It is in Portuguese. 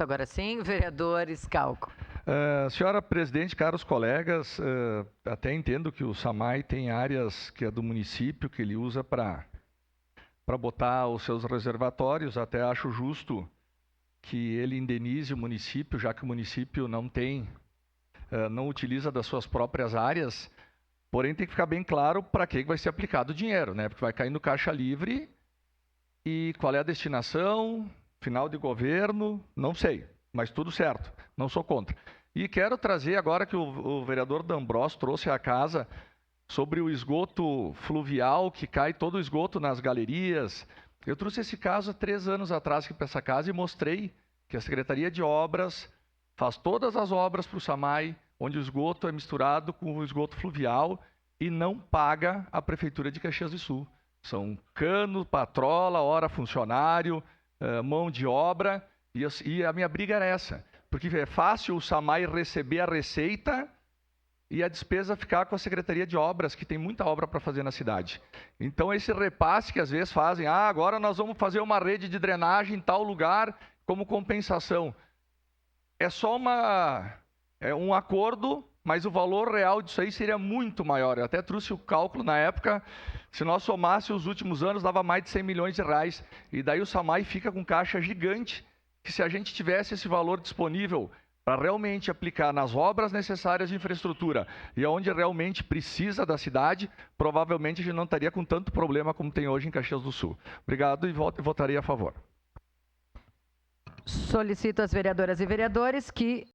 Agora sim, vereador Scalco. Senhora presidente, caros colegas, até entendo que o SAMAI tem áreas que é do município, que ele usa para botar os seus reservatórios. Até acho justo que ele indenize o município, já que o município não utiliza das suas próprias áreas. Porém, tem que ficar bem claro para que vai ser aplicado o dinheiro, né? Porque vai cair no caixa livre e qual é a destinação, final de governo, não sei, mas tudo certo, não sou contra. E quero trazer agora que o vereador D'Ambrosio trouxe à casa sobre o esgoto fluvial, que cai todo o esgoto nas galerias. Eu trouxe esse caso há 3 anos atrás aqui para essa casa e mostrei que a Secretaria de Obras faz todas as obras para o SAMAI, onde o esgoto é misturado com o esgoto fluvial e não paga a Prefeitura de Caxias do Sul. São cano, patrola, hora funcionário, mão de obra, e a minha briga era essa. Porque é fácil o SAMAI receber a receita e a despesa ficar com a Secretaria de Obras, que tem muita obra para fazer na cidade. Então, esse repasse que às vezes fazem, agora nós vamos fazer uma rede de drenagem em tal lugar como compensação. É só um acordo, mas o valor real disso aí seria muito maior. Eu até trouxe o cálculo na época, se nós somássemos os últimos anos, dava mais de 100 milhões de reais. E daí o SAMAI fica com caixa gigante, que se a gente tivesse esse valor disponível para realmente aplicar nas obras necessárias de infraestrutura e onde realmente precisa da cidade, provavelmente a gente não estaria com tanto problema como tem hoje em Caxias do Sul. Obrigado e votarei a favor. Solicito às vereadoras e vereadores que